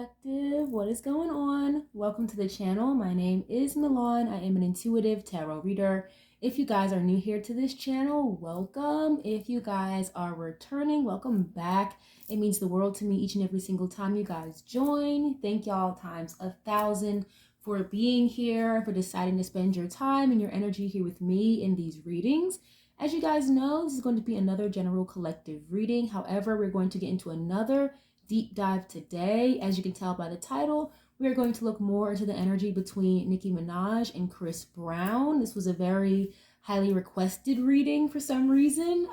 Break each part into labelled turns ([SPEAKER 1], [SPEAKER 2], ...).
[SPEAKER 1] Collective, what is going on? Welcome to the channel. My name is Milan. I am an intuitive tarot reader. If you guys are new here to this channel, welcome. If you guys are returning, welcome back. It means the world to me each and every single time you guys join. Thank y'all times 1,000 for being here, for deciding to spend your time and your energy here with me in these readings. As you guys know, this is going to be another general collective reading. However, we're going to get into another deep dive today. As you can tell by the title, we are going to look more into the energy between Nicki Minaj and Chris Brown. This was a very highly requested reading for some reason.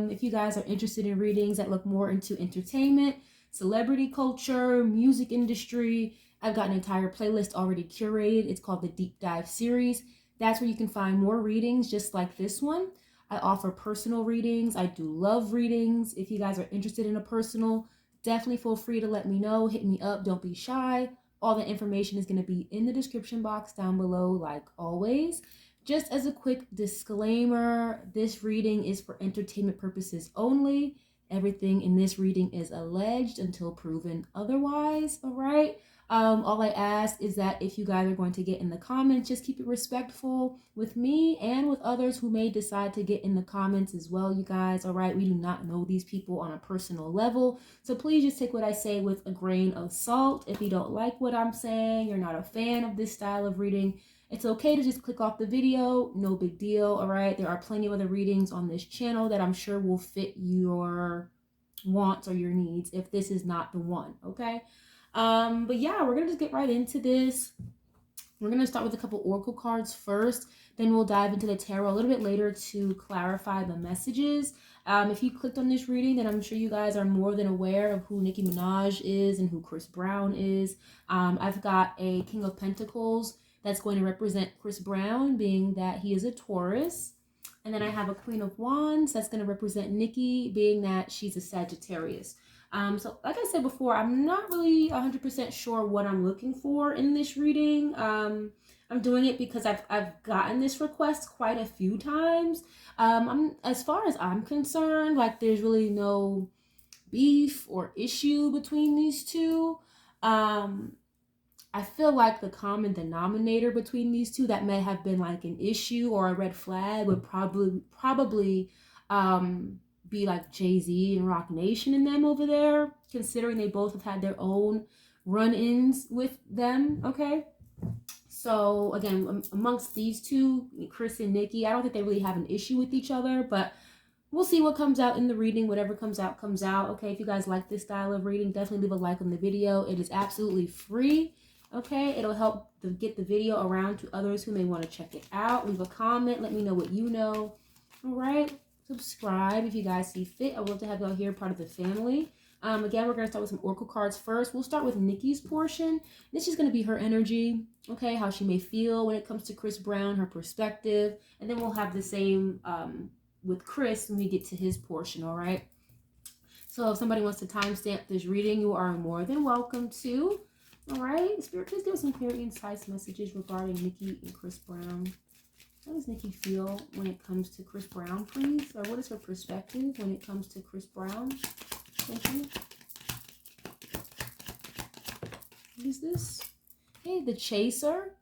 [SPEAKER 1] If you guys are interested in readings that look more into entertainment, celebrity culture, music industry, I've got an entire playlist already curated. It's called the Deep Dive series. That's where you can find more readings just like this one. I offer personal readings. I do love readings. If you guys are interested in a personal, definitely feel free to let me know. Hit me up. Don't be shy. All the information is going to be in the description box down below, like always. Just as a quick disclaimer, this reading is for entertainment purposes only. Everything in this reading is alleged until proven otherwise, all right? All I ask is that if you guys are going to get in the comments, just keep it respectful with me and with others who may decide to get in the comments as well, you guys, all right? We do not know these people on a personal level, so please just take what I say with a grain of salt. If you don't like what I'm saying, you're not a fan of this style of reading, it's okay to just click off the video, no big deal, all right? There are plenty of other readings on this channel that I'm sure will fit your wants or your needs if this is not the one, okay? But yeah, we're gonna just get right into this. We're gonna start with a couple oracle cards first, then we'll dive into the tarot a little bit later to clarify the messages. If you clicked on this reading, then I'm sure you guys are more than aware of who Nicki Minaj is and who Chris Brown is. I've got a King of Pentacles that's going to represent Chris Brown, being that he is a Taurus. And then I have a Queen of Wands that's going to represent Nicki, being that she's a Sagittarius. So like I said before, I'm not really 100% sure what I'm looking for in this reading. I'm doing it because I've gotten this request quite a few times. As far as I'm concerned, like there's really no beef or issue between these two. I feel like the common denominator between these two that may have been like an issue or a red flag would probably be like Jay-Z and Rock Nation and them over there, considering they both have had their own run-ins with them, okay? So again, amongst these two, Chris and Nicki, I don't think they really have an issue with each other, but we'll see what comes out in the reading. Whatever comes out, okay? If you guys like this style of reading, definitely leave a like on the video. It is absolutely free, okay? It'll help get the video around to others who may want to check it out. Leave a comment. Let me know what you know, all right? Subscribe if you guys see fit. I would love to have y'all here, part of the family. Again, we're going to start with some oracle cards first. We'll start with Nicki's portion. This is going to be her energy, okay, how she may feel when it comes to Chris Brown, her perspective, and then we'll have the same with Chris when we get to his portion, all right? So if somebody wants to timestamp this reading, you are more than welcome to, all right? Spirit, please give us some clear, concise messages regarding Nicki and Chris Brown. How does Nicki feel when it comes to Chris Brown, please? Or what is her perspective when it comes to Chris Brown? Thank you. What is this? Hey, the Chaser.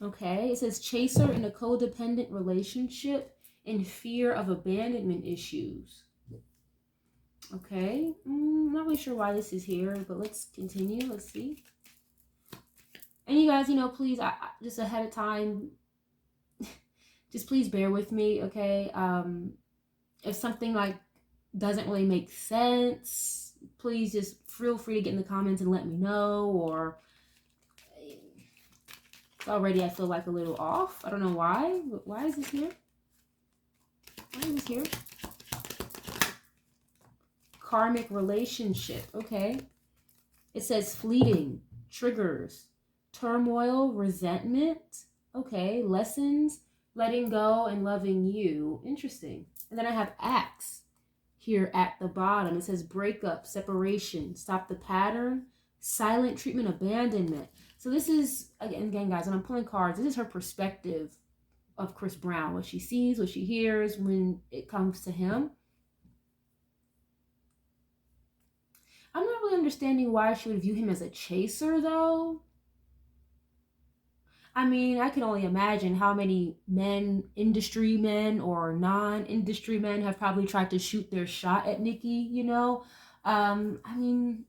[SPEAKER 1] Okay, it says Chaser in a codependent relationship in fear of abandonment issues. Okay, I'm not really sure why this is here, but let's continue. Let's see. And you guys, you know, please, just ahead of time, just please bear with me, okay? If something like doesn't really make sense, please just feel free to get in the comments and let me know. Or already I feel like a little off. I don't know why. Why is this here? Why is this here? Karmic relationship, okay? It says fleeting, triggers, turmoil, resentment, okay, lessons, letting go and loving you. Interesting. And then I have Axe here at the bottom. It says breakup, separation, stop the pattern, silent treatment, abandonment. So this is, again guys, when I'm pulling cards, this is her perspective of Chris Brown, what she sees, what she hears when it comes to him. I'm not really understanding why she would view him as a chaser, though. I mean, I can only imagine how many men, industry men or non-industry men, have probably tried to shoot their shot at Nicki, you know? I mean,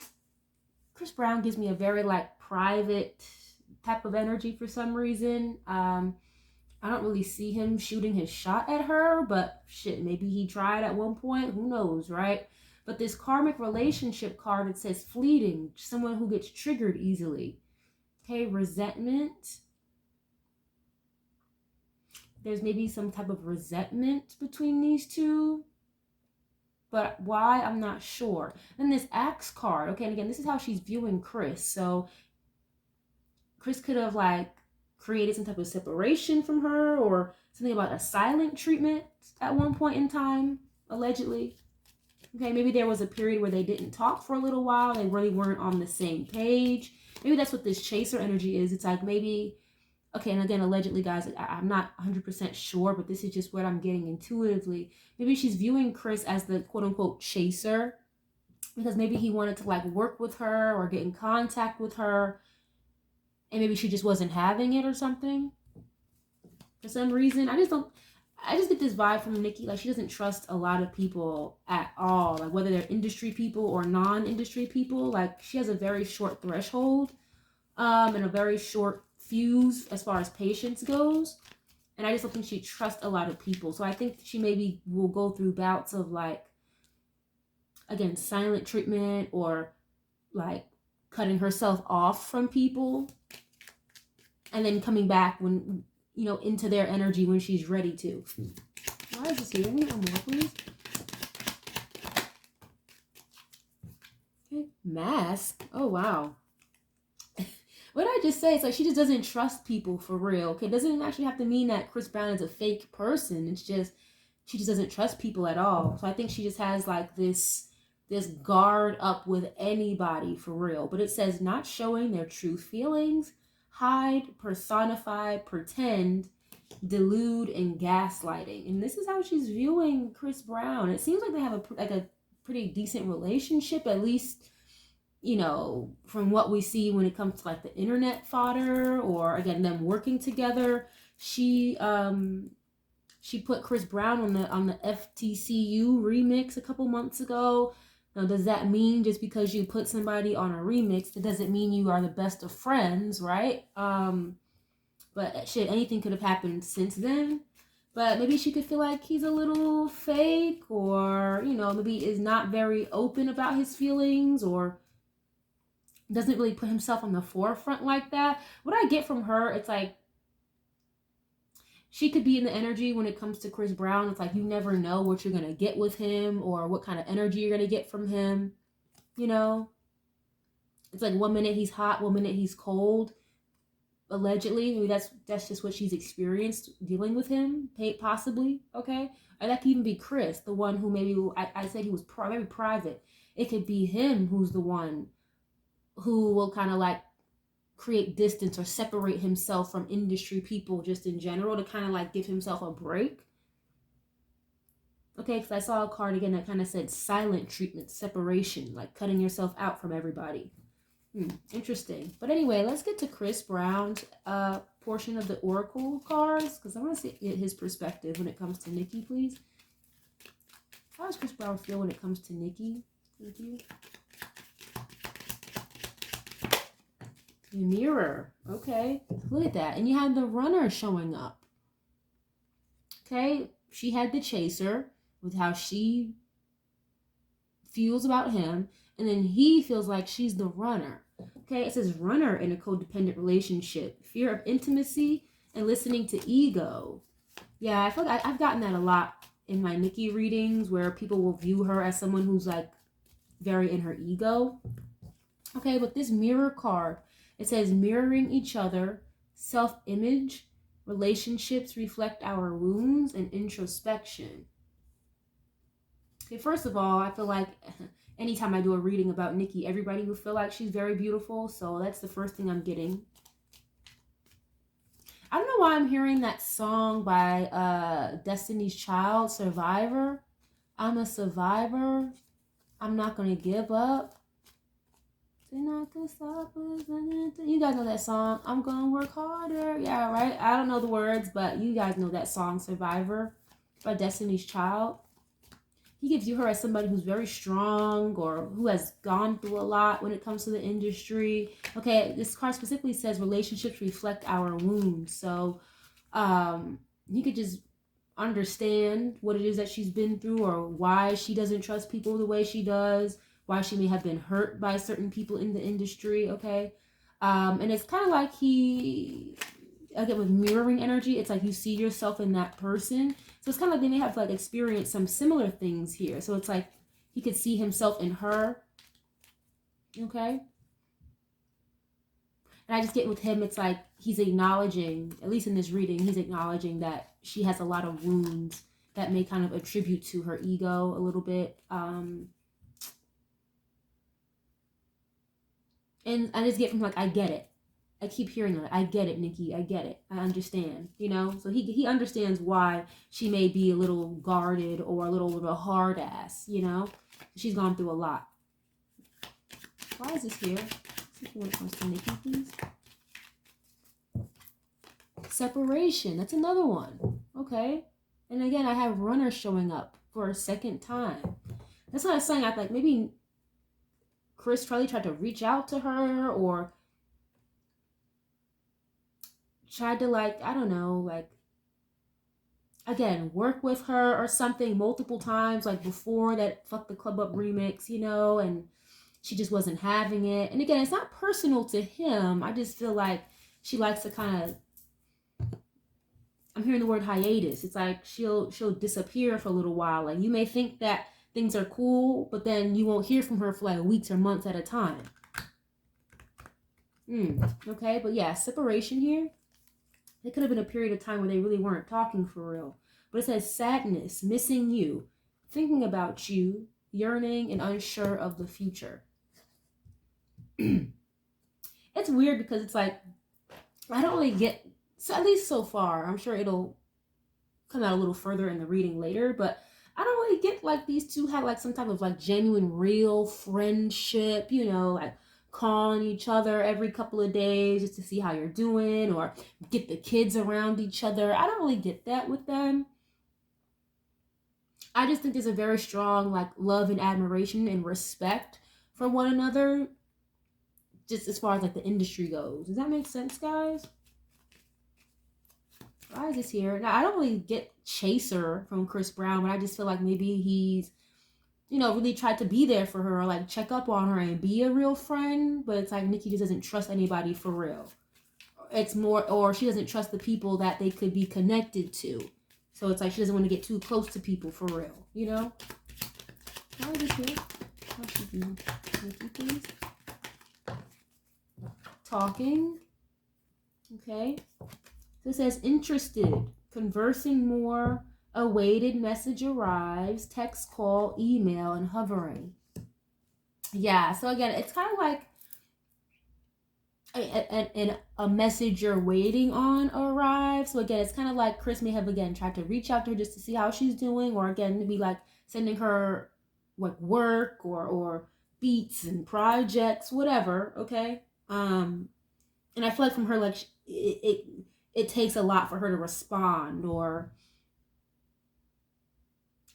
[SPEAKER 1] Chris Brown gives me a very, like, private type of energy for some reason. I don't really see him shooting his shot at her, but shit, maybe he tried at one point. Who knows, right? But this karmic relationship card, it says fleeting, someone who gets triggered easily. Okay, resentment. There's maybe some type of resentment between these two. But why, I'm not sure. Then this axe card. Okay, and again, this is how she's viewing Chris. So Chris could have, like, created some type of separation from her, or something about a silent treatment at one point in time, allegedly. Okay, maybe there was a period where they didn't talk for a little while. They really weren't on the same page. Maybe that's what this chaser energy is. It's like maybe, okay, and again, allegedly, guys, I'm not 100% sure, but this is just what I'm getting intuitively. Maybe she's viewing Chris as the quote-unquote chaser, because maybe he wanted to, like, work with her or get in contact with her, and maybe she just wasn't having it or something. For some reason, I just get this vibe from Nicki, like she doesn't trust a lot of people at all, like whether they're industry people or non-industry people. Like she has a very short threshold, and a very short fuse as far as patience goes. And I just don't think she trusts a lot of people. So I think she maybe will go through bouts of, like, again, silent treatment, or like cutting herself off from people, and then coming back when, you know, into their energy when she's ready to. Why is this here? Let me get one more, please. Okay. Mask. Oh, wow. What did I just say? It's like she just doesn't trust people for real. Okay, it doesn't actually have to mean that Chris Brown is a fake person. It's just she just doesn't trust people at all. So I think she just has, like, this guard up with anybody for real. But it says not showing their true feelings, hide, personify, pretend, delude, and gaslighting. And this is how she's viewing Chris Brown. It seems like they have a pretty decent relationship, at least, you know, from what we see when it comes to, like, the internet fodder, or again them working together. She put Chris Brown on the FTCU remix a couple months ago. Now, does that mean just because you put somebody on a remix, it doesn't mean you are the best of friends, right? But shit, anything could have happened since then. But maybe she could feel like he's a little fake, or, you know, maybe is not very open about his feelings, or doesn't really put himself on the forefront like that. What I get from her, it's like she could be in the energy when it comes to Chris Brown. It's like you never know what you're going to get with him, or what kind of energy you're going to get from him, you know? It's like one minute he's hot, one minute he's cold, allegedly. Maybe that's just what she's experienced dealing with him, possibly, okay? Or that could even be Chris, the one who maybe, I said he was very private. It could be him who's the one who will kind of, like, create distance or separate himself from industry people just in general, to kind of, like, give himself a break. Okay, because I saw a card again that kind of said silent treatment, separation, like cutting yourself out from everybody. Interesting. But anyway, let's get to Chris Brown's portion of the oracle cards, because I want to see his perspective when it comes to Nicki, please. How does Chris Brown feel when it comes to Nicki? Thank you. Mirror. Okay, look at that. And you have the runner showing up. Okay, she had the chaser with how she feels about him, and then he feels like she's the runner. Okay, it says runner in a codependent relationship, fear of intimacy and listening to ego. Yeah, I feel like I've gotten that a lot in my Nicki readings, where people will view her as someone who's, like, very in her ego. Okay, but this mirror card, it says mirroring each other, self-image, relationships reflect our wounds, and introspection. Okay, first of all, I feel like anytime I do a reading about Nicki, everybody will feel like she's very beautiful. So that's the first thing I'm getting. I don't know why I'm hearing that song by Destiny's Child, Survivor. I'm a survivor. I'm not going to give up. Nothing I can stop us. You guys know that song, I'm gonna work harder. Yeah, right? I don't know the words, but you guys know that song, Survivor by Destiny's Child. He gives you her as somebody who's very strong or who has gone through a lot when it comes to the industry. Okay, this card specifically says relationships reflect our wounds. So you could just understand what it is that she's been through or why she doesn't trust people the way she does, why she may have been hurt by certain people in the industry, okay? And it's kind of like he, again, with mirroring energy, it's like you see yourself in that person. So it's kind of like they may have like experienced some similar things here. So it's like he could see himself in her, okay? And I just get with him, it's like he's acknowledging, at least in this reading, he's acknowledging that she has a lot of wounds that may kind of attribute to her ego a little bit. And I just get from like, I get it. I keep hearing that. I get it, Nicki. I get it. I understand, you know? So he understands why she may be a little guarded or a little hard ass, you know? She's gone through a lot. Why is this here? When it comes to Nicki, please. Separation. That's another one. Okay. And again, I have Runner showing up for a second time. That's what I was saying. I like maybe Chris probably tried to reach out to her or tried to like, I don't know, like, again, work with her or something multiple times, like before that Fuck the Club Up remix, you know, and she just wasn't having it. And again, it's not personal to him. I just feel like she likes to kind of, I'm hearing the word hiatus. It's like she'll disappear for a little while. Like you may think that things are cool, but then you won't hear from her for like weeks or months at a time. Okay, but yeah, separation here. It could have been a period of time where they really weren't talking for real. But it says sadness, missing you, thinking about you, yearning and unsure of the future. It's weird because it's like, I don't really get, so at least so far, I'm sure it'll come out a little further in the reading later, but I don't really get like these two had like some type of like genuine real friendship, you know, like calling each other every couple of days just to see how you're doing or get the kids around each other. I don't really get that with them. I just think there's a very strong like love and admiration and respect for one another, just as far as like the industry goes. Does that make sense, guys? Why is this here? Now, I don't really get chaser from Chris Brown, but I just feel like maybe he's, you know, really tried to be there for her or like check up on her and be a real friend. But it's like Nicki just doesn't trust anybody for real. It's more, or she doesn't trust the people that they could be connected to. So it's like she doesn't want to get too close to people for real, you know? Why is this here? How should be Nicki, please? Talking. Okay. So it says interested, conversing more, awaited message arrives, text, call, email, and hovering. Yeah, so again, it's kind of like a message you're waiting on arrives. So again, it's kind of like Chris may have again tried to reach out to her just to see how she's doing, or again, maybe like sending her like work or beats and projects, whatever, okay? And I feel like from her, like it takes a lot for her to respond, or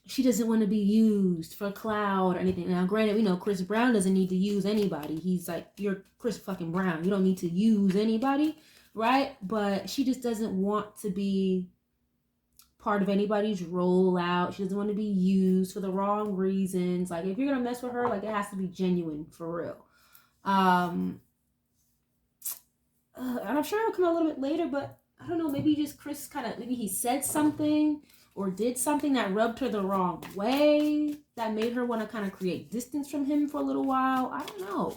[SPEAKER 1] she doesn't want to be used for clout or anything. Now, granted, we know Chris Brown doesn't need to use anybody. He's like, you're Chris fucking Brown. You don't need to use anybody, right? But she just doesn't want to be part of anybody's rollout. She doesn't want to be used for the wrong reasons. Like, if you're going to mess with her, like, it has to be genuine for real. And I'm sure it'll come out a little bit later, but I don't know, maybe just Chris kind of, maybe he said something or did something that rubbed her the wrong way, that made her want to kind of create distance from him for a little while. I don't know.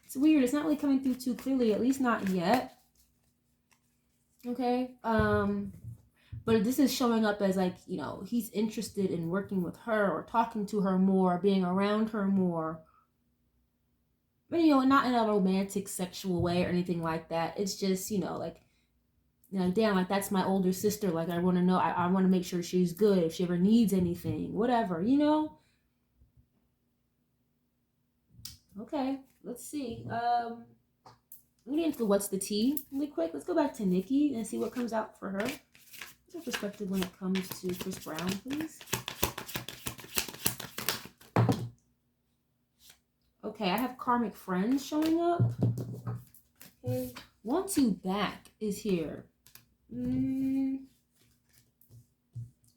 [SPEAKER 1] It's weird. It's not really coming through too clearly, at least not yet. Okay. But this is showing up as like, you know, he's interested in working with her or talking to her more, being around her more. But, you know, not in a romantic, sexual way or anything like that. It's just, you know, like, damn, like, that's my older sister. Like, I want to know, I want to make sure she's good if she ever needs anything, whatever, you know? Okay, let's see. We get into what's the tea really quick. Let's go back to Nicki and see what comes out for her. What's her perspective when it comes to Chris Brown, please? Okay, I have karmic friends showing up. Okay, want you back is here. And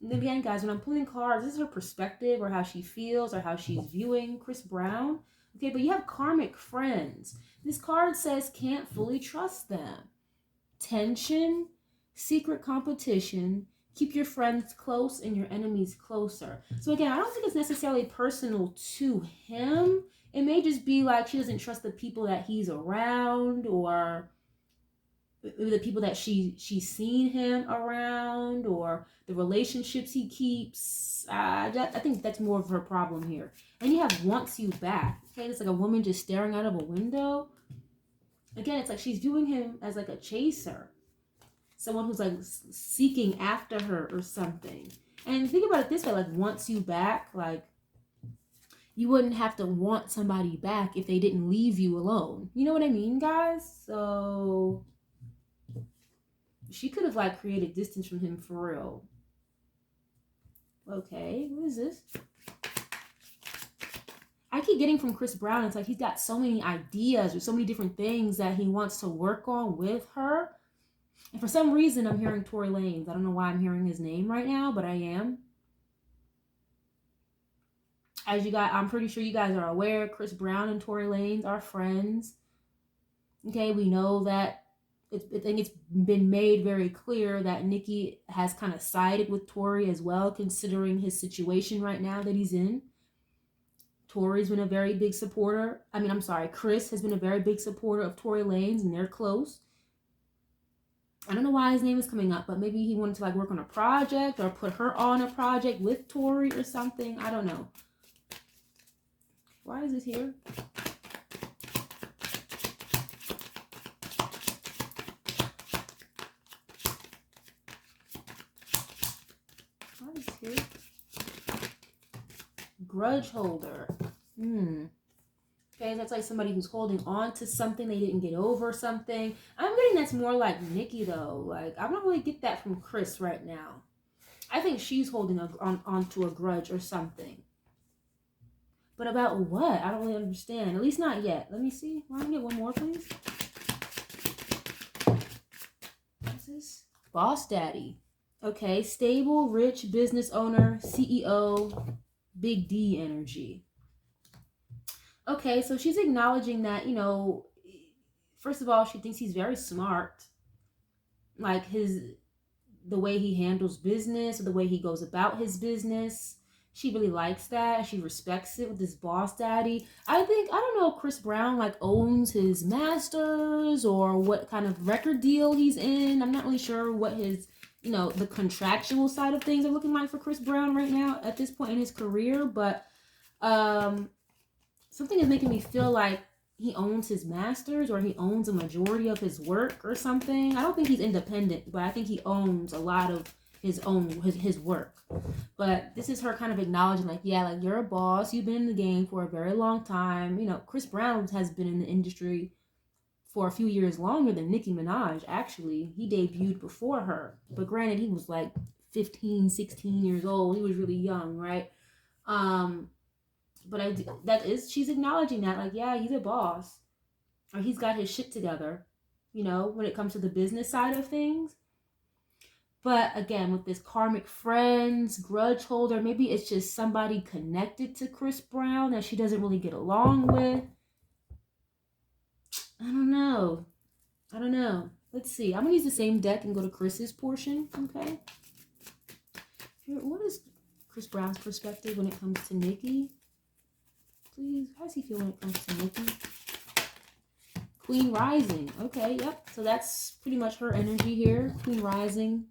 [SPEAKER 1] again, guys, when I'm pulling cards, this is her perspective or how she feels or how she's viewing Chris Brown. Okay, but you have karmic friends. This card says can't fully trust them. Tension, secret competition, keep your friends close and your enemies closer. So again, I don't think it's necessarily personal to him. It may just be like she doesn't trust the people that he's around, or the people that she's seen him around, or the relationships he keeps. I think that's more of her problem here. And you have wants you back. Okay, it's like a woman just staring out of a window. Again, it's like she's viewing him as like a chaser, someone who's like seeking after her or something. And think about it this way, like wants you back, like you wouldn't have to want somebody back if they didn't leave you alone. You know what I mean, guys? So she could have like created distance from him for real. Okay, what is this? I keep getting from Chris Brown, it's like he's got so many ideas or so many different things that he wants to work on with her. And for some reason, I'm hearing Tory Lanez. I don't know why I'm hearing his name right now, but I am. As you guys, I'm pretty sure you guys are aware, Chris Brown and Tory Lanez are friends. Okay, we know that I think it's been made very clear that Nicki has kind of sided with Tory as well, considering his situation right now that he's in. Tory's been a very big supporter. Chris has been a very big supporter of Tory Lanez, and they're close. I don't know why his name is coming up, but maybe he wanted to like work on a project or put her on a project with Tory or something. I don't know. Why is this here? Why is this here? Grudge holder. Okay, that's like somebody who's holding on to something they didn't get over something. I'm getting that's more like Nicki though. Like I don't really get that from Chris right now. I think she's holding onto a grudge or something. But about what? I don't really understand. At least not yet. Let me see. Why don't I get one more, please? What's this? Boss daddy. Okay, stable, rich business owner, CEO, big D energy. Okay, so she's acknowledging that, first of all, she thinks he's very smart. Like the way he handles business, or the way he goes about his business. She really likes that. She respects it with this boss daddy. I don't know if Chris Brown like owns his masters or what kind of record deal he's in. I'm not really sure what his, the contractual side of things are looking like for Chris Brown right now at this point in his career. But something is making me feel like he owns his masters or he owns a majority of his work or something. I don't think he's independent, but I think he owns a lot of his work. But this is her kind of acknowledging like, yeah, like you're a boss, you've been in the game for a very long time. Chris Brown has been in the industry for a few years longer than Nicki Minaj. Actually, he debuted before her, but granted he was like 15, 16 years old. He was really young, right? But she's acknowledging that like, yeah, he's a boss, or he's got his shit together, when it comes to the business side of things. But again, with this karmic friends, grudge holder, maybe it's just somebody connected to Chris Brown that she doesn't really get along with. I don't know. Let's see. I'm going to use the same deck and go to Chris's portion, okay? What is Chris Brown's perspective when it comes to Nicki? Please, how does he feel when it comes to Nicki? Queen Rising. Okay, yep. So that's pretty much her energy here. Queen Rising.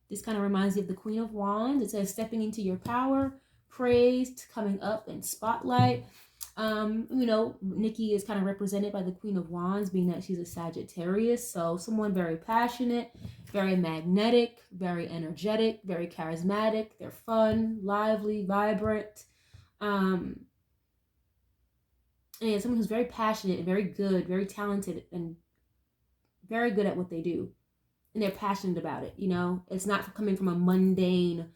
[SPEAKER 1] This kind of reminds me of the Queen of Wands. It says stepping into your power, praised, coming up in spotlight. Nicki is kind of represented by the Queen of Wands, being that she's a Sagittarius. So someone very passionate, very magnetic, very energetic, very charismatic. They're fun, lively, vibrant. And someone who's very passionate and very good, very talented, and very good at what they do. And they're passionate about it, you know? It's not coming from a mundane,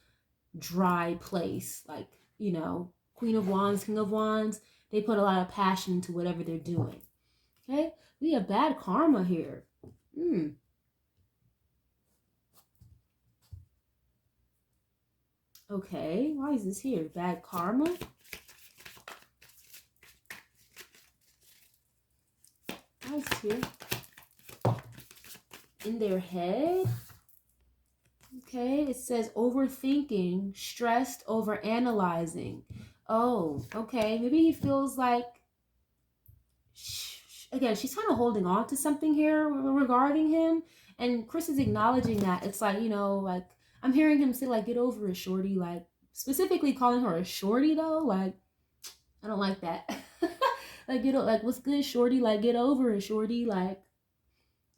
[SPEAKER 1] dry place. Like, you know, Queen of Wands, King of Wands, they put a lot of passion into whatever they're doing. Okay? We have bad karma here. Okay, why is this here? Bad karma? Why is this here? In their head? Okay, it says overthinking, stressed, over analyzing. Oh, okay. Maybe he feels like, again, she's kind of holding on to something here regarding him. And Chris is acknowledging that. It's like, you know, like, I'm hearing him say, like, get over it, shorty. Like, specifically calling her a shorty, though. Like, I don't like that. Like, you know, like, what's good, shorty? Like, get over it, shorty. Like,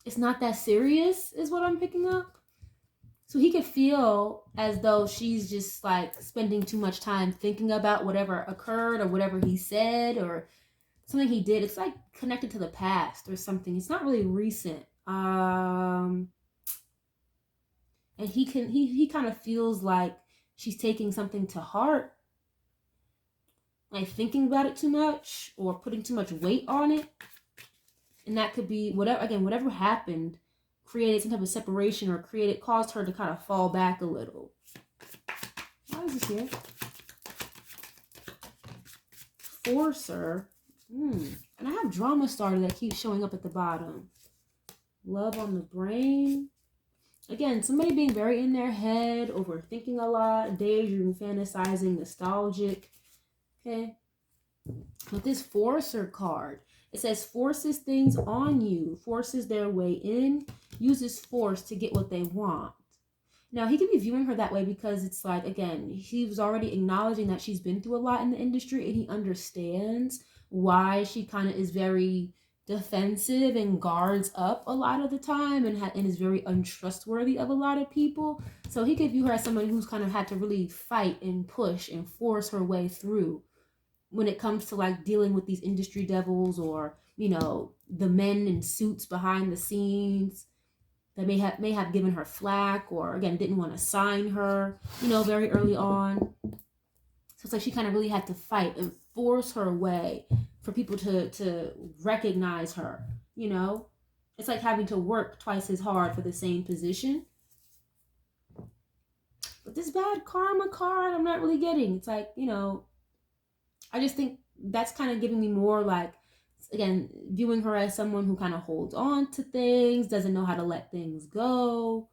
[SPEAKER 1] it's not that serious, is what I'm picking up. So he could feel as though she's just like spending too much time thinking about whatever occurred or whatever he said or something he did. It's like connected to the past or something. It's not really recent. And he kind of feels like she's taking something to heart, like thinking about it too much or putting too much weight on it. And that could be whatever happened created some type of separation or caused her to kind of fall back a little. Why is this here? Forcer. And I have drama starter that keeps showing up at the bottom. Love on the brain. Again, somebody being very in their head, overthinking a lot, daydreaming, fantasizing, nostalgic. Okay. With this Forcer card, it says forces things on you, forces their way in, uses force to get what they want. Now, he could be viewing her that way because it's like, again, he was already acknowledging that she's been through a lot in the industry and he understands why she kind of is very defensive and guards up a lot of the time and is very untrustworthy of a lot of people. So he could view her as someone who's kind of had to really fight and push and force her way through when it comes to like dealing with these industry devils or, you know, the men in suits behind the scenes that may have given her flack or, again, didn't want to sign her, you know, very early on. So it's like she kind of really had to fight and force her way for people to recognize her, you know. It's like having to work twice as hard for the same position. But this bad karma card, I'm not really getting. It's like, you know, I just think that's kind of giving me more like, again, viewing her as someone who kind of holds on to things, doesn't know how to let things go.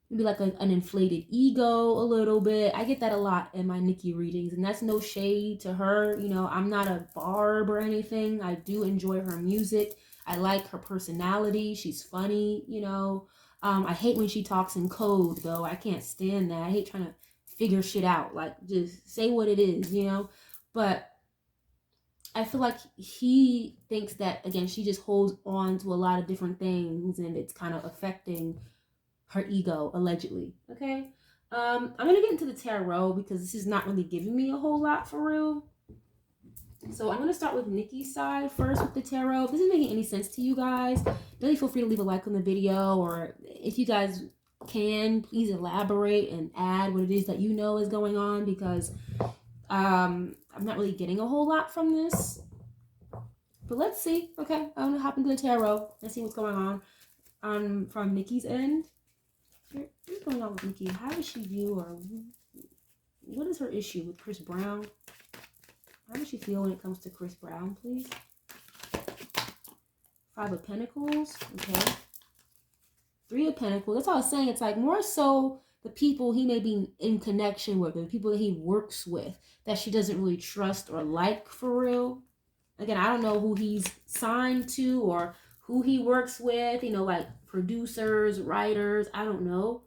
[SPEAKER 1] Maybe like an inflated ego a little bit. I get that a lot in my Nicki readings, and that's no shade to her. You know, I'm not a barb or anything. I do enjoy her music. I like her personality. She's funny, you know. I hate when she talks in code, though. I can't stand that. I hate trying to figure shit out. Like, just say what it is, you know. But I feel like he thinks that, again, she just holds on to a lot of different things and it's kind of affecting her ego, allegedly. Okay? I'm going to get into the tarot because this is not really giving me a whole lot for real. So I'm going to start with Nicki's side first with the tarot. If this isn't making any sense to you guys, definitely feel free to leave a like on the video, or if you guys can, please elaborate and add what it is that you know is going on, because I'm not really getting a whole lot from this. But let's see. Okay, I'm going to hop into the tarot and see what's going on from Nicki's end. What's going on with Nicki? How does she view, or what is her issue with Chris Brown? How does she feel when it comes to Chris Brown, please? 5 of Pentacles. Okay. 3 of Pentacles. That's all I was saying. It's like more so the people he may be in connection with, the people that he works with, that she doesn't really trust or like for real. Again, I don't know who he's signed to or who he works with, you know, like producers, writers, I don't know.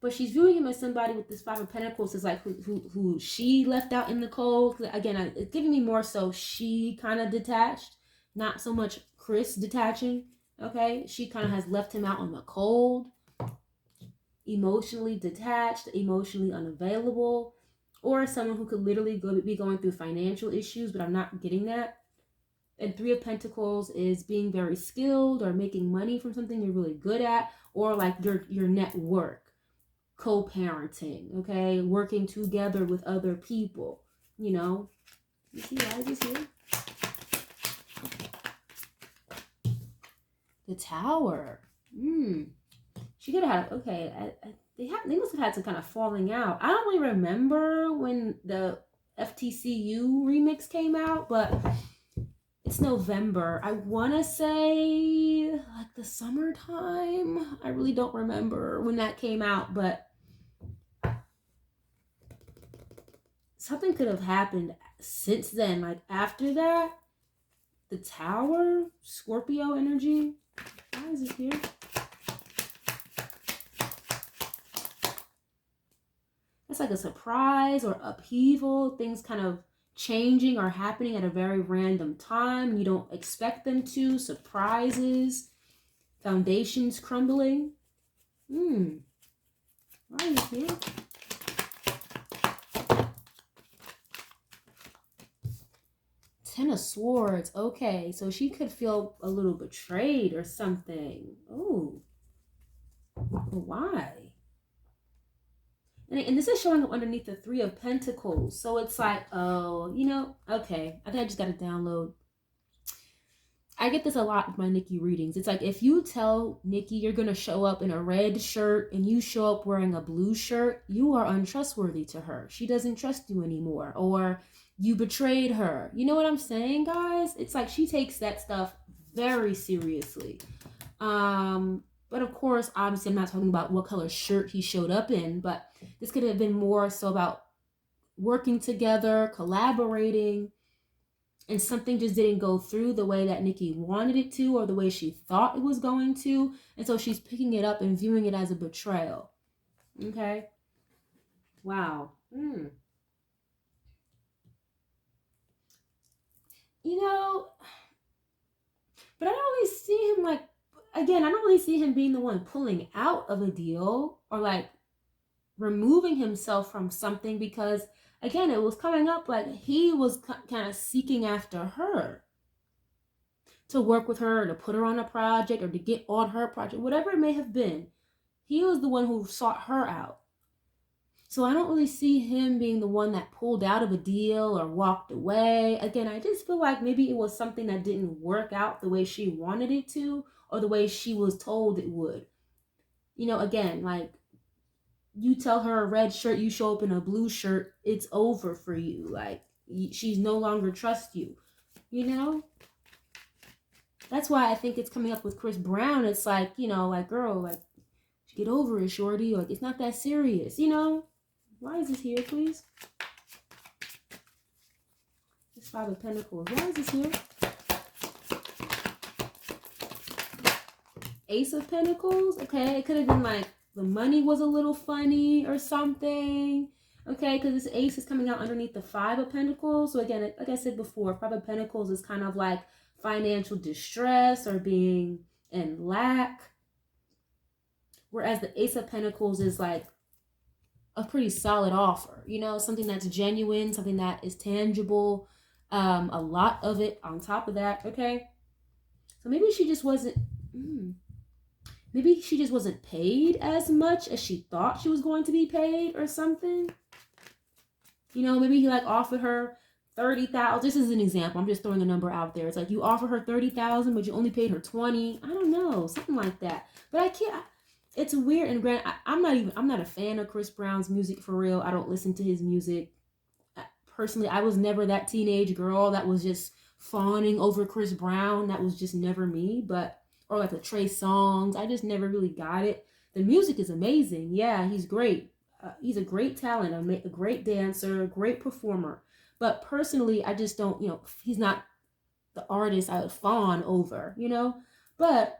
[SPEAKER 1] But she's viewing him as somebody with this 5 of Pentacles is like who she left out in the cold. Again, it's giving me more so she kind of detached, not so much Chris detaching. Okay, she kind of has left him out on the cold, emotionally detached, emotionally unavailable. or someone who could literally be going through financial issues, but I'm not getting that. And Three of Pentacles is being very skilled or making money from something you're really good at, or like your network, co-parenting, okay, working together with other people, you know. You see why is this here? The Tower. She could have had, okay, they must have had some kind of falling out. I don't really remember when the FTCU remix came out, but it's November. I want to say like the summertime. I really don't remember when that came out, but something could have happened since then. Like after that, the Tower, Scorpio energy. Why is it here? It's like a surprise or upheaval, things kind of changing or happening at a very random time. You don't expect them to. Surprises, foundations crumbling. Why is it here? Ten of Swords. Okay, so she could feel a little betrayed or something. Oh, why? And this is showing up underneath the Three of Pentacles. So it's like, oh, you know, okay. I think I just got to download. I get this a lot with my Nicki readings. It's like, if you tell Nicki you're going to show up in a red shirt and you show up wearing a blue shirt, you are untrustworthy to her. She doesn't trust you anymore. Or you betrayed her. You know what I'm saying, guys? It's like she takes that stuff very seriously. But of course, obviously, I'm not talking about what color shirt he showed up in, but this could have been more so about working together, collaborating, and something just didn't go through the way that Nicki wanted it to or the way she thought it was going to. And so she's picking it up and viewing it as a betrayal. Okay? Wow. You know, but I don't really see him like, again, I don't really see him being the one pulling out of a deal or like removing himself from something, because again, it was coming up like he was kind of seeking after her to work with her, to put her on a project, or to get on her project, whatever it may have been. He was the one who sought her out. So I don't really see him being the one that pulled out of a deal or walked away. Again, I just feel like maybe it was something that didn't work out the way she wanted it to, or the way she was told it would. You know, again, like, you tell her a red shirt, you show up in a blue shirt, it's over for you. Like, she's no longer trust you, you know? That's why I think it's coming up with Chris Brown. It's like, you know, like, girl, like, get over it, shorty. Like, it's not that serious, you know? Why is this here, please? This Five of Pentacles. Why is this here? Ace of Pentacles. Okay, it could have been like the money was a little funny or something. Okay, because this ace is coming out underneath the Five of Pentacles. So again, like I said before, Five of Pentacles is kind of like financial distress or being in lack. Whereas the Ace of Pentacles is like a pretty solid offer, you know, something that's genuine, something that is tangible, a lot of it on top of that. Okay, so maybe she just wasn't maybe she just wasn't paid as much as she thought she was going to be paid or something. You know, maybe he like offered her 30,000. This is an example, I'm just throwing a number out there. It's like you offer her 30,000 but you only paid her 20. I don't know, something like that. But I can't, it's weird. And granted, I'm not a fan of Chris Brown's music for real. I don't listen to his music. Personally, I was never that teenage girl that was just fawning over Chris Brown. That was just never me. But, or like the Trey Songz, I just never really got it. The music is amazing. Yeah, he's great. He's a great talent, a great dancer, great performer. But personally, I just don't, you know, he's not the artist I would fawn over, you know. But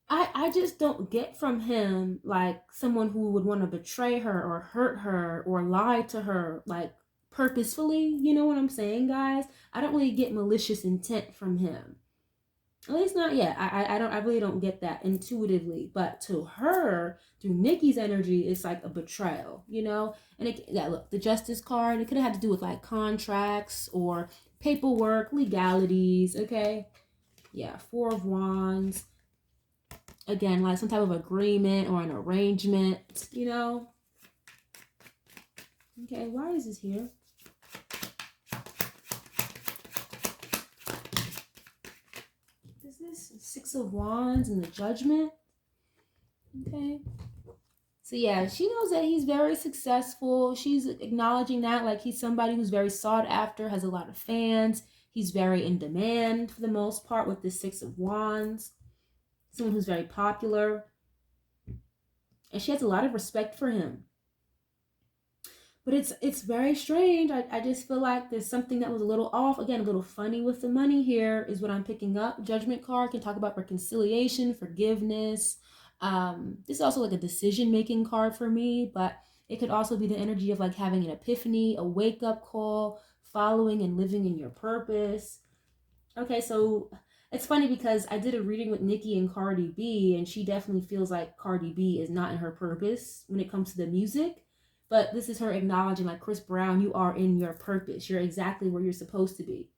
[SPEAKER 1] I just don't get from him like someone who would want to betray her or hurt her or lie to her like purposefully. You know what I'm saying, guys? I don't really get malicious intent from him. At least not yet. I really don't get that intuitively. But to her, through Nicki's energy, it's like a betrayal, you know? And yeah, look, the Justice card, it could have had to do with like contracts or paperwork, legalities, okay? Yeah, Four of Wands. Again, like some type of agreement or an arrangement, you know? Okay, why is this here? Is this Six of Wands and the Judgment? Okay. So yeah, she knows that he's very successful. She's acknowledging that, like he's somebody who's very sought after, has a lot of fans. He's very in demand for the most part with the Six of Wands. Someone who's very popular. And she has a lot of respect for him. But it's very strange. I just feel like there's something that was a little off. Again, a little funny with the money here is what I'm picking up. Judgment card can talk about reconciliation, forgiveness. This is also like a decision-making card for me, but it could also be the energy of like having an epiphany, a wake-up call, following and living in your purpose. Okay, so it's funny because I did a reading with Nicki and Cardi B, and she definitely feels like Cardi B is not in her purpose when it comes to the music. But this is her acknowledging, like, Chris Brown, you are in your purpose. You're exactly where you're supposed to be.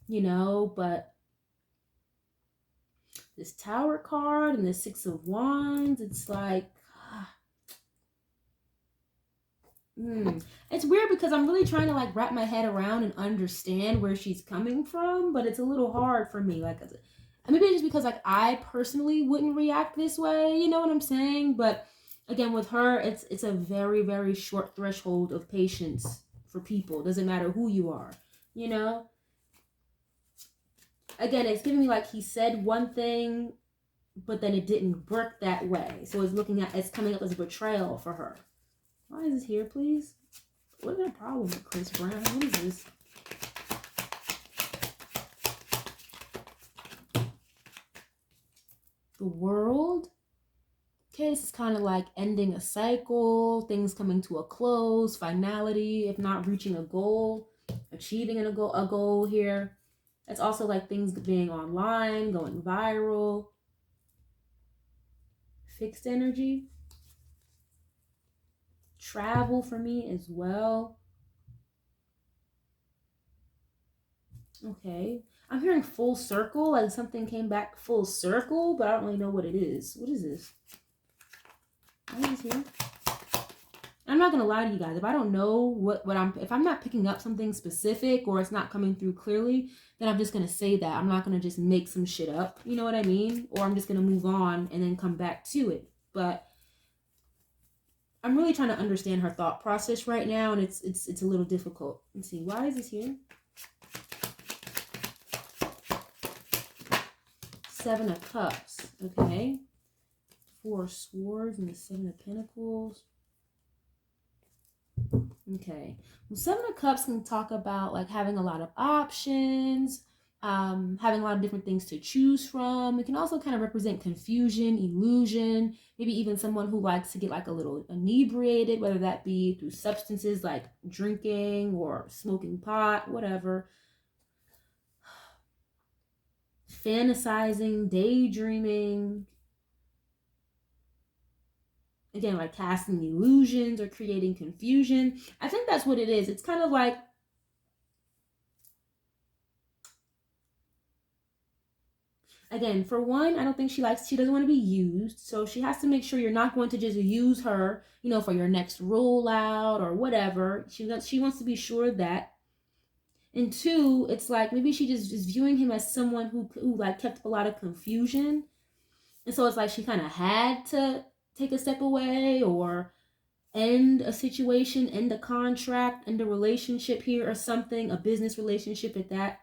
[SPEAKER 1] You know, but this Tower card and the Six of Wands, it's like, it's weird because I'm really trying to, like, wrap my head around and understand where she's coming from, but it's a little hard for me. Like, maybe it's just because, like, I personally wouldn't react this way, you know what I'm saying? But again, with her, it's a very, very short threshold of patience for people. It doesn't matter who you are, you know? Again, it's giving me like he said one thing, but then it didn't work that way. So it's coming up as a betrayal for her. Why is this here, please? What is their problem with Chris Brown? What is this? The World. Okay, this is kind of like ending a cycle, things coming to a close, finality, if not reaching a goal, achieving a goal here. It's also like things being online, going viral. Fixed energy. Travel for me as well. Okay. I'm hearing full circle, like something came back full circle, but I don't really know what it is. What is this? What is here? I'm not gonna lie to you guys. If I don't know if I'm not picking up something specific or it's not coming through clearly, then I'm just gonna say that. I'm not gonna just make some shit up. You know what I mean? Or I'm just gonna move on and then come back to it. But I'm really trying to understand her thought process right now, and it's a little difficult. Let's see. Why is this here? Seven of Cups. Okay. Four of Swords and the Seven of Pentacles. Okay. Well, Seven of Cups can talk about like having a lot of options, having a lot of different things to choose from. It can also kind of represent confusion, illusion, maybe even someone who likes to get like a little inebriated, whether that be through substances like drinking or smoking pot, whatever. Fantasizing, daydreaming. Again, like casting illusions or creating confusion. I think that's what it is. It's kind of like, again, for one, I don't think she doesn't want to be used. So she has to make sure you're not going to just use her, you know, for your next rollout or whatever. She wants to be sure of that. And two, it's like maybe she just is viewing him as someone who like kept up a lot of confusion. And so it's like she kind of had to take a step away or end a situation, end a contract, end a relationship here or something, a business relationship at that.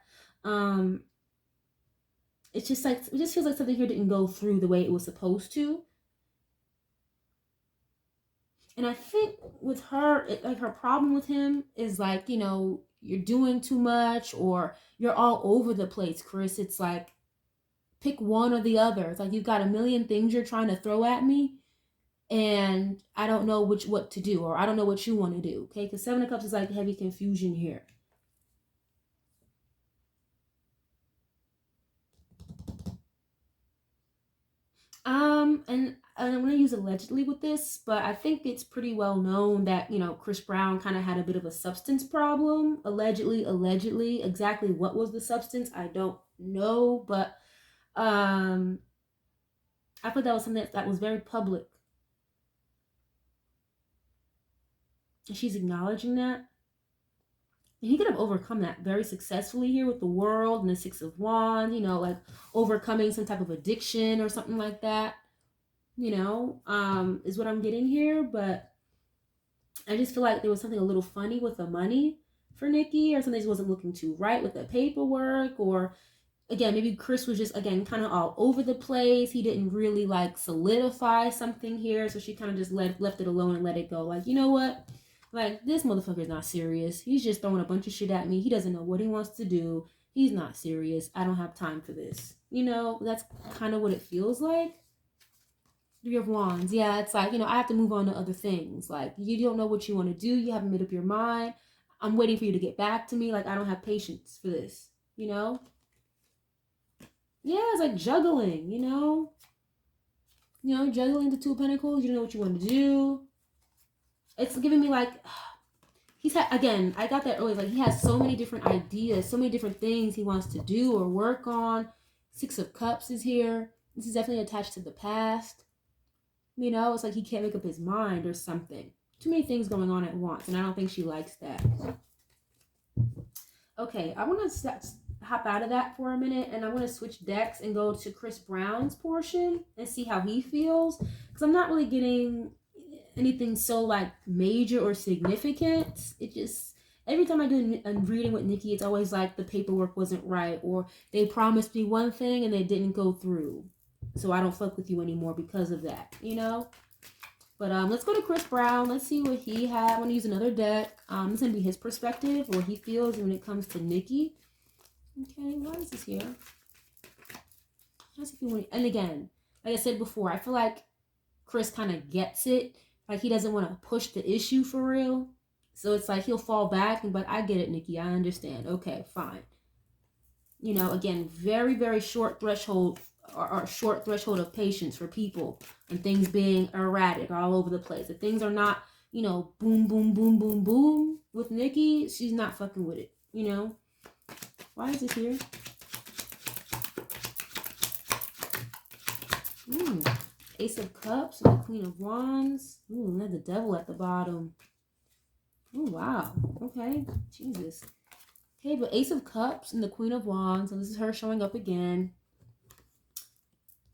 [SPEAKER 1] It's just like, it just feels like something here didn't go through the way it was supposed to. And I think with her, like her problem with him is like, you know, you're doing too much or you're all over the place, Chris. It's like, pick one or the other. It's like you've got a million things you're trying to throw at me and I don't know what to do, or I don't know what you want to do. Okay, because Seven of Cups is like heavy confusion here. And I'm gonna use allegedly with this, but I think it's pretty well known that, you know, Chris Brown kind of had a bit of a substance problem. Allegedly. Exactly what was the substance, I don't know, but um I thought that was something that was very public. And she's acknowledging that. And he could have overcome that very successfully here with the world and the Six of Wands, you know, like overcoming some type of addiction or something like that, you know, is what I'm getting here. But I just feel like there was something a little funny with the money for Nicki, or something just wasn't looking too right with the paperwork, or again, maybe Chris was just, again, kind of all over the place. He didn't really like solidify something here, so she kind of just left it alone and let it go. Like, you know what? Like, this motherfucker's not serious. He's just throwing a bunch of shit at me. He doesn't know what he wants to do. He's not serious. I don't have time for this. You know, that's kind of what it feels like. Three of Wands. Yeah, it's like, you know, I have to move on to other things. Like, you don't know what you want to do. You haven't made up your mind. I'm waiting for you to get back to me. Like, I don't have patience for this, you know? Yeah, it's like juggling, you know? You know, juggling the Two of Pentacles. You don't know what you want to do. It's giving me like, he's had, again, I got that earlier, like he has so many different ideas, so many different things he wants to do or work on. Six of Cups is here. This is definitely attached to the past. You know, it's like he can't make up his mind or something. Too many things going on at once, and I don't think she likes that. Okay, I want to hop out of that for a minute, and I want to switch decks and go to Chris Brown's portion and see how he feels, because I'm not really getting anything so like major or significant. It just, every time I do a reading with Nicki, it's always like the paperwork wasn't right, or they promised me one thing and they didn't go through, so I don't fuck with you anymore because of that, you know. But let's go to Chris Brown. Let's see what he had. I want to use another deck. It's gonna be his perspective, what he feels when it comes to Nicki. Okay, why is this here? And again, like I said before, I feel like Chris kind of gets it. Like he doesn't want to push the issue for real. So it's like he'll fall back and, but I get it, Nicki. I understand. Okay, fine. You know, again, very, very short threshold or short threshold of patience for people and things being erratic all over the place. If things are not, you know, boom, boom, boom, boom, boom with Nicki, she's not fucking with it, you know? Why is it here? Ace of Cups and the Queen of Wands. Ooh, and there's the Devil at the bottom. Oh, wow. Okay. Jesus. Okay, but Ace of Cups and the Queen of Wands. And this is her showing up again.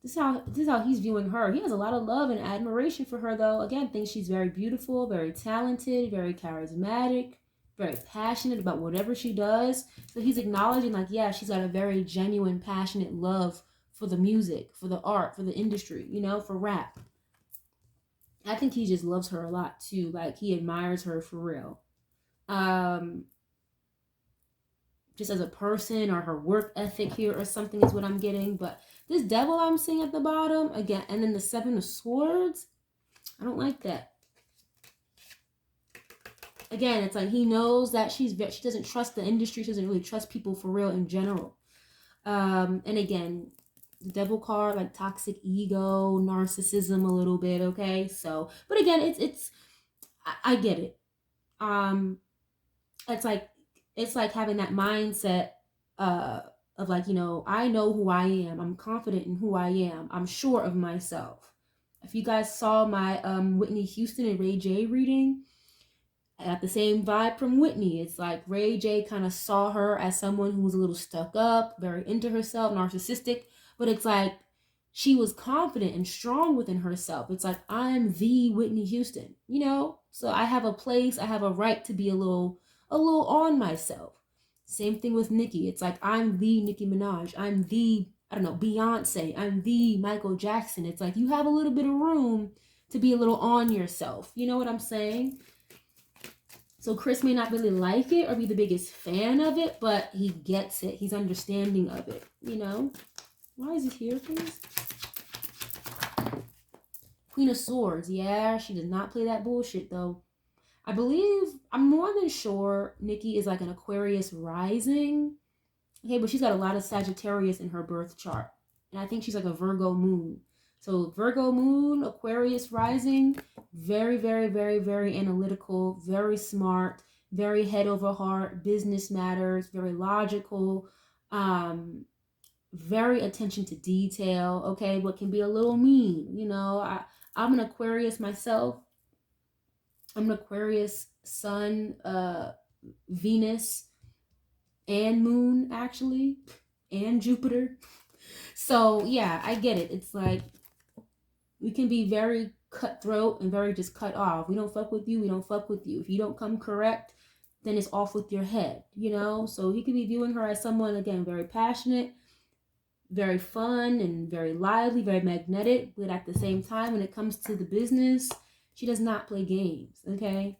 [SPEAKER 1] This is how he's viewing her. He has a lot of love and admiration for her, though. Again, thinks she's very beautiful, very talented, very charismatic, very passionate about whatever she does. So he's acknowledging, like, yeah, she's got a very genuine, passionate love for the music, for the art, for the industry, you know, for rap. I think he just loves her a lot, too. Like, he admires her for real. Just as a person, or her work ethic here or something is what I'm getting. But this Devil I'm seeing at the bottom, again, and then the Seven of Swords, I don't like that. Again, it's like he knows that she doesn't trust the industry. She doesn't really trust people for real in general. And again, the Devil card, like toxic ego, narcissism a little bit, okay? So, but again, I get it. It's like having that mindset of like, you know, I know who I am. I'm confident in who I am. I'm sure of myself. If you guys saw my Whitney Houston and Ray J reading, I got the same vibe from Whitney. It's like Ray J kind of saw her as someone who was a little stuck up, very into herself, narcissistic, but it's like she was confident and strong within herself. It's like, I'm the Whitney Houston, you know? So I have a place, I have a right to be a little on myself. Same thing with Nicki. It's like, I'm the Nicki Minaj. I'm the, I don't know, Beyonce. I'm the Michael Jackson. It's like, you have a little bit of room to be a little on yourself. You know what I'm saying? So Chris may not really like it or be the biggest fan of it, but he gets it. He's understanding of it, you know? Why is it here, please? Queen of Swords. Yeah, she does not play that bullshit, though. I believe, I'm more than sure Nicki is like an Aquarius rising. Okay, but she's got a lot of Sagittarius in her birth chart. And I think she's like a Virgo moon. So Virgo moon, Aquarius rising, very, very, very, very analytical, very smart, very head over heart, business matters, very logical, very attention to detail, okay, but can be a little mean, you know. I'm an Aquarius myself. I'm an Aquarius sun, Venus, and moon, actually, and Jupiter. So yeah, I get it. It's like we can be very cutthroat and very just cut off. We don't fuck with you, we don't fuck with you. If you don't come correct, then it's off with your head, you know. So he could be viewing her as someone, again, very passionate, very fun, and very lively, very magnetic, but at the same time, when it comes to the business, she does not play games, okay?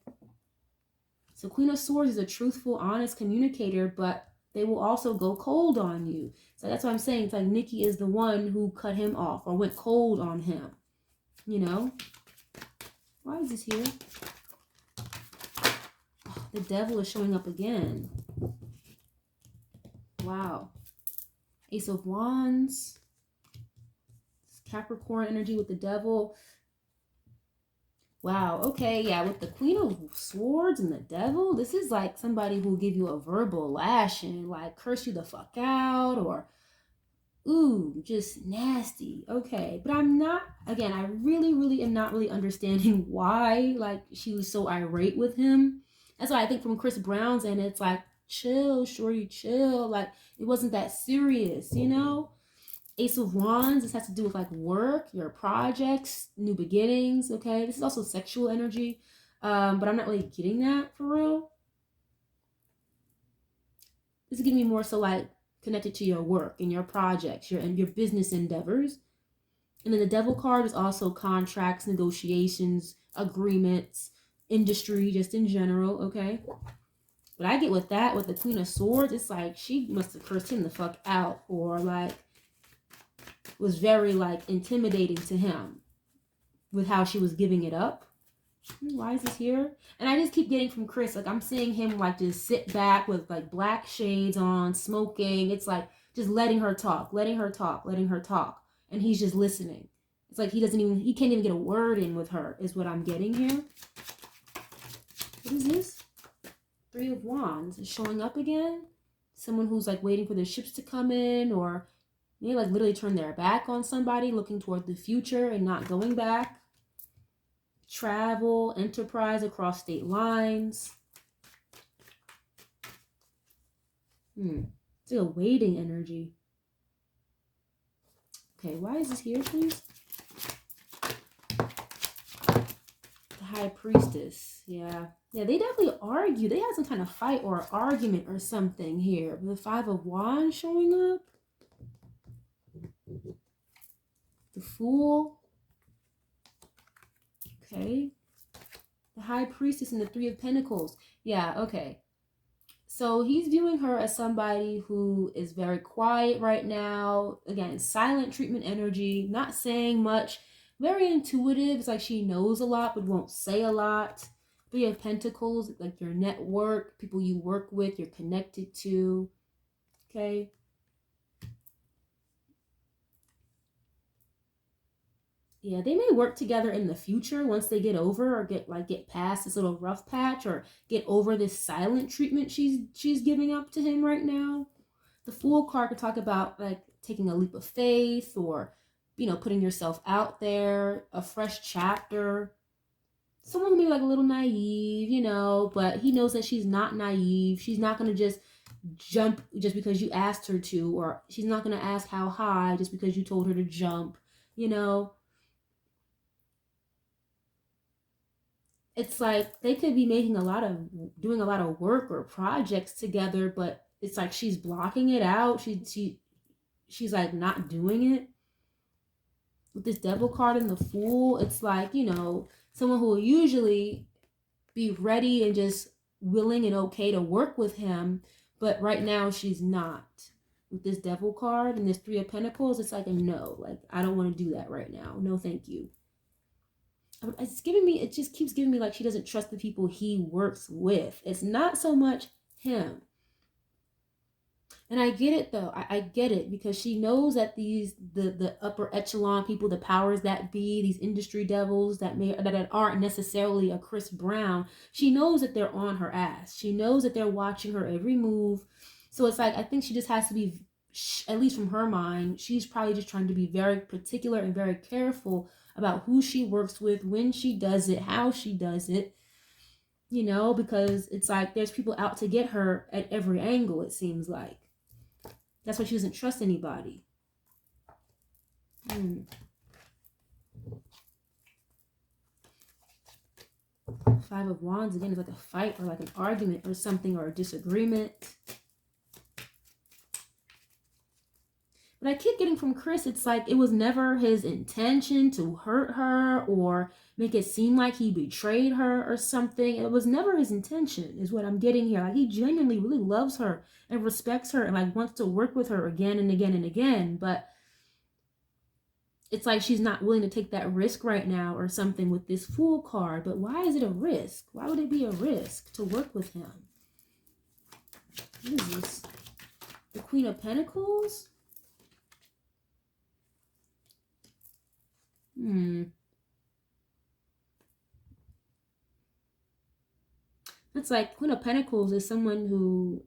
[SPEAKER 1] So Queen of Swords is a truthful, honest communicator, but they will also go cold on you. So that's what I'm saying. It's like Nicki is the one who cut him off or went cold on him, you know? Why is this here? Oh, the devil is showing up again. Wow. Ace of Wands. Capricorn energy with the devil. Wow, okay, yeah, with the Queen of Swords and the devil, this is like somebody who will give you a verbal lashing, like curse you the fuck out, or ooh, just nasty. Okay, but I'm not, again, I really am not really understanding why, like, she was so irate with him. That's why I think from Chris Brown's end, it's like, chill, shorty, chill. Like, it wasn't that serious, you know? Ace of Wands, this has to do with like work, your projects, new beginnings, okay? This is also sexual energy, but I'm not really getting that for real. This is giving me more so like connected to your work and your projects, your business endeavors. And then the Devil card is also contracts, negotiations, agreements, industry, just in general, okay? But I get with that, with the Queen of Swords, it's like she must have cursed him the fuck out, or like was very like intimidating to him with how she was giving it up. Why is this here? And I just keep getting from Chris, like I'm seeing him like just sit back with like black shades on, smoking. It's like just letting her talk, letting her talk, letting her talk. And he's just listening. It's like he can't even get a word in with her, is what I'm getting here. What is this? Three of Wands is showing up again. Someone who's like waiting for the ships to come in, or they like literally turn their back on somebody, looking toward the future and not going back. Travel, enterprise across state lines. It's a waiting energy. Okay, why is this here, please? The High Priestess. Yeah, they definitely argue. They had some kind of fight or argument or something here. The Five of Wands showing up. The Fool. Okay. The High Priestess and the Three of Pentacles. Yeah, okay. So he's viewing her as somebody who is very quiet right now. Again, silent treatment energy, not saying much. Very intuitive. It's like she knows a lot but won't say a lot. Three of Pentacles, like your network, people you work with, you're connected to. Okay. Yeah, they may work together in the future once they get over or get past this little rough patch, or get over this silent treatment she's giving up to him right now. The Fool card could talk about like taking a leap of faith, or putting yourself out there, a fresh chapter. Someone who may be like a little naive, but he knows that she's not naive. She's not gonna just jump just because you asked her to, or she's not gonna ask how high just because you told her to jump. It's like they could be doing a lot of work or projects together, but it's like she's blocking it out. She's like not doing it. With this Devil card and the Fool, it's like, someone who will usually be ready and just willing and okay to work with him, but right now she's not. With this Devil card and this Three of Pentacles, it's like a no. Like, I don't want to do that right now. No, thank you. It just keeps giving me like she doesn't trust the people he works with. It's not so much him. And I get it though. I get it, because she knows that the upper echelon people, the powers that be, these industry devils that aren't necessarily a Chris Brown, she knows that they're on her ass. She knows that they're watching her every move. So it's like, I think she just has to be, at least from her mind, she's probably just trying to be very particular and very careful about who she works with, when she does it, how she does it, because it's like there's people out to get her at every angle, it seems like. That's why she doesn't trust anybody. Five of Wands, again, is like a fight or like an argument or something, or a disagreement. But I keep getting from Chris, it's like it was never his intention to hurt her or make it seem like he betrayed her or something. It was never his intention, is what I'm getting here. Like, he genuinely really loves her and respects her and like wants to work with her again and again and again. But it's like she's not willing to take that risk right now or something with this Fool card. But why is it a risk? Why would it be a risk to work with him? What is this? The Queen of Pentacles? It's like Queen of Pentacles is someone who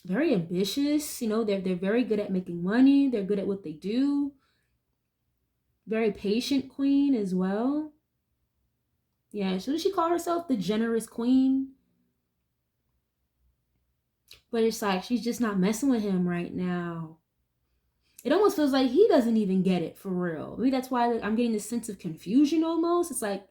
[SPEAKER 1] very ambitious, they're very good at making money, they're good at what they do. Very patient queen as well. Yeah, so does she call herself the generous queen? But it's like she's just not messing with him right now. It almost feels like he doesn't even get it for real. Maybe that's why I'm getting this sense of confusion almost. It's like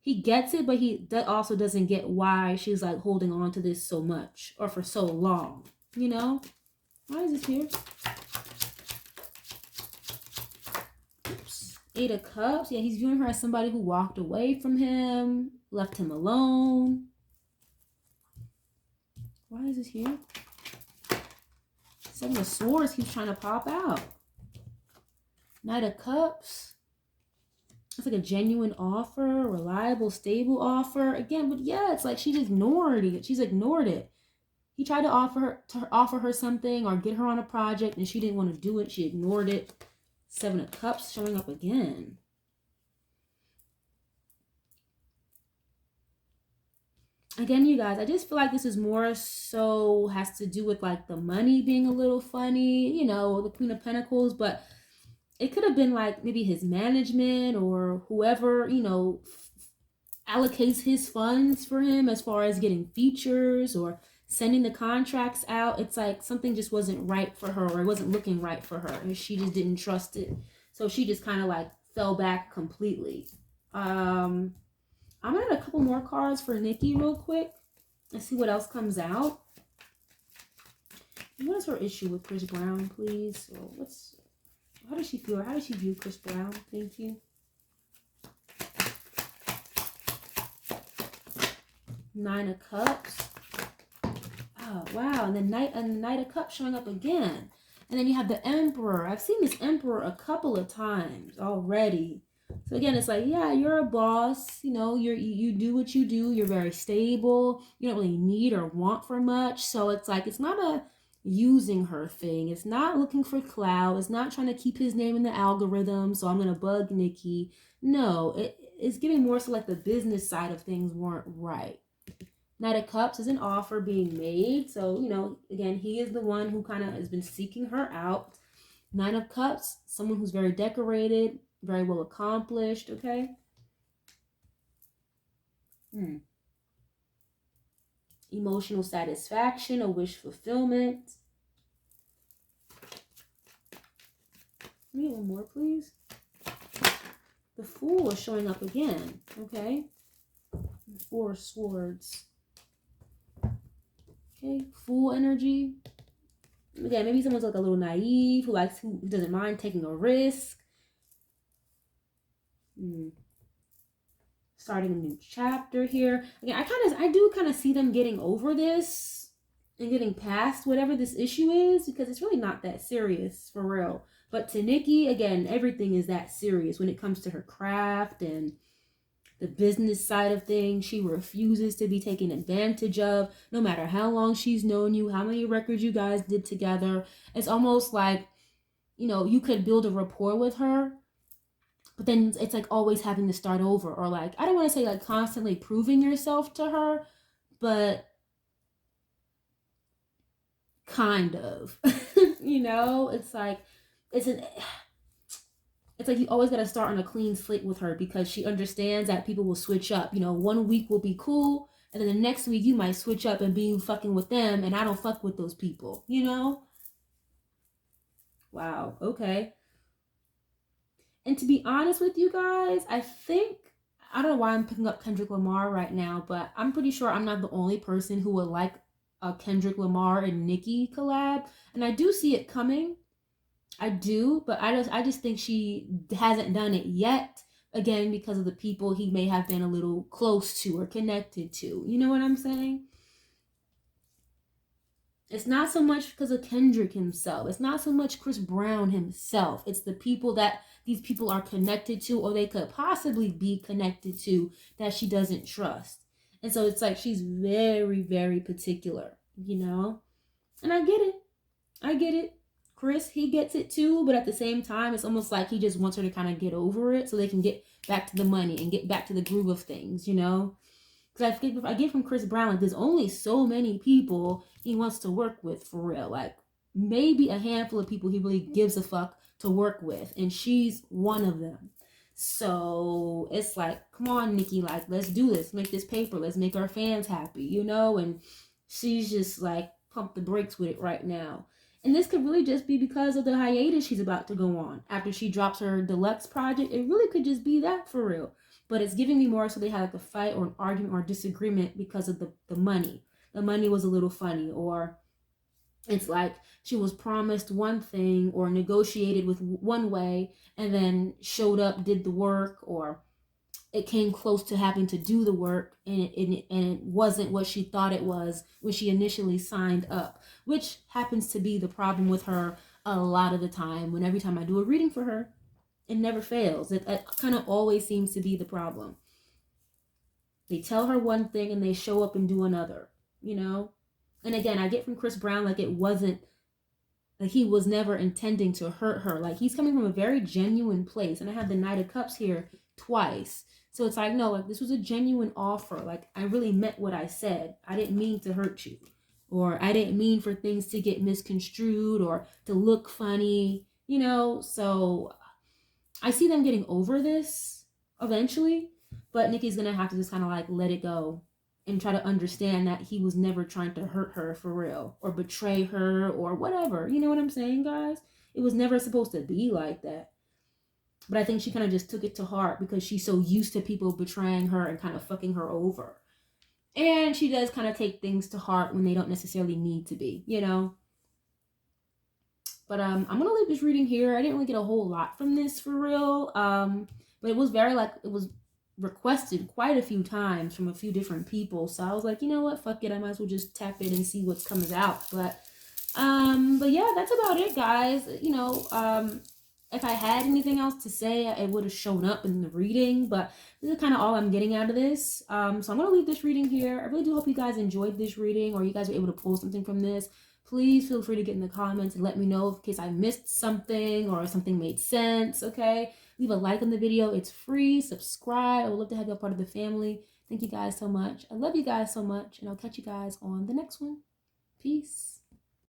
[SPEAKER 1] he gets it, but he also doesn't get why she's like holding on to this so much or for so long. Why is this here? Oops. 8 of Cups. Yeah, he's viewing her as somebody who walked away from him, left him alone. Why is this here? 7 of Swords keeps trying to pop out. Knight of Cups. It's like a genuine offer, reliable, stable offer. Again, but yeah, it's like she just ignored it. She's ignored it. He tried to offer her something or get her on a project, and she didn't want to do it. She ignored it. 7 of Cups showing up again. Again, you guys, I just feel like this is more so has to do with like the money being a little funny, the Queen of Pentacles, but it could have been like maybe his management or whoever, allocates his funds for him as far as getting features or sending the contracts out. It's like something just wasn't right for her, or it wasn't looking right for her, and she just didn't trust it. So she just kind of like fell back completely. I'm gonna add a couple more cards for Nicki real quick and see what else comes out. What is her issue with Chris Brown, please? So how does she feel? How does she view Chris Brown? Thank you. 9 of Cups. Oh, wow. And the Knight of Cups showing up again. And then you have the Emperor. I've seen this Emperor a couple of times already. So again, it's like, yeah, you're a boss. You do what you do. You're very stable. You don't really need or want for much. So it's like, it's not a using her thing. It's not looking for clout. It's not trying to keep his name in the algorithm. So I'm going to bug Nicki. No, it's giving more so like the business side of things weren't right. Knight of Cups is an offer being made. So, again, he is the one who kind of has been seeking her out. 9 of Cups, someone who's very decorated, very well accomplished, okay? Emotional satisfaction, a wish fulfillment. Give me one more, please. The Fool is showing up again, okay? 4 of Swords. Okay, Fool energy. Again, maybe someone's like a little naive, who doesn't mind taking a risk. Starting a new chapter here. Again, I do kind of see them getting over this and getting past whatever this issue is, because it's really not that serious for real. But to Nicki, again, everything is that serious when it comes to her craft and the business side of things. She refuses to be taken advantage of, no matter how long she's known you, how many records you guys did together. It's almost like, you know, you could build a rapport with her, but then it's like always having to start over, or like, I don't want to say like constantly proving yourself to her, but kind of. You know, it's like it's like you always got to start on a clean slate with her, because she understands that people will switch up. You know, one week will be cool, and then the next week you might switch up and be fucking with them, and I don't fuck with those people, you know? Wow, okay. And to be honest with you guys, I don't know why I'm picking up Kendrick Lamar right now, but I'm pretty sure I'm not the only person who would like a Kendrick Lamar and Nicki collab. And I do see it coming. I do, but I just think she hasn't done it yet. Again, because of the people he may have been a little close to or connected to. You know what I'm saying? It's not so much because of Kendrick himself. It's not so much Chris Brown himself. It's the people that these people are connected to, or they could possibly be connected to, that she doesn't trust. And so it's like she's very, very particular, you know? And I get it. I get it. Chris, he gets it too, but at the same time, it's almost like he just wants her to kind of get over it so they can get back to the money and get back to the groove of things, you know? Because I get from Chris Brown, like, there's only so many people he wants to work with, for real. Like, maybe a handful of people he really gives a fuck to work with, and she's one of them. So it's like, come on, Nicki, like, let's do this, make this paper, let's make our fans happy, you know? And she's just like, pump the brakes with it right now. And this could really just be because of the hiatus she's about to go on after she drops her deluxe project. It really could just be that, for real. But it's giving me more so they had like a fight or an argument or disagreement because of the money. The money was a little funny, or it's like she was promised one thing or negotiated with one way and then showed up, did the work, or it came close to having to do the work, and it wasn't what she thought it was when she initially signed up, which happens to be the problem with her a lot of the time. When every time I do a reading for her, it never fails. It kind of always seems to be the problem. They tell her one thing and they show up and do another, you know? And again, I get from Chris Brown, like, it wasn't, like, he was never intending to hurt her. Like, he's coming from a very genuine place. And I have the Knight of Cups here twice. So it's like, no, like, this was a genuine offer. Like, I really meant what I said. I didn't mean to hurt you. Or I didn't mean for things to get misconstrued or to look funny, you know? So I see them getting over this eventually. But Nicki's going to have to just kind of like let it go and try to understand that he was never trying to hurt her for real or betray her or whatever. You know what I'm saying, guys? It was never supposed to be like that. But I think she kind of just took it to heart because she's so used to people betraying her and kind of fucking her over. And she does kind of take things to heart when they don't necessarily need to be, you know? But I'm going to leave this reading here. I didn't really get a whole lot from this for real. But it was very like, it was requested quite a few times from a few different people. So I was like, you know what? Fuck it. I might as well just tap it and see what's coming out. But yeah, that's about it, guys. You know, if I had anything else to say, it would have shown up in the reading, but this is kind of all I'm getting out of this. So I'm going to leave this reading here. I really do hope you guys enjoyed this reading, or you guys were able to pull something from this. Please feel free to get in the comments and let me know in case I missed something or something made sense, okay? Leave a like on the video. It's free. Subscribe. I would love to have you a part of the family. Thank you guys so much. I love you guys so much, and I'll catch you guys on the next one. Peace.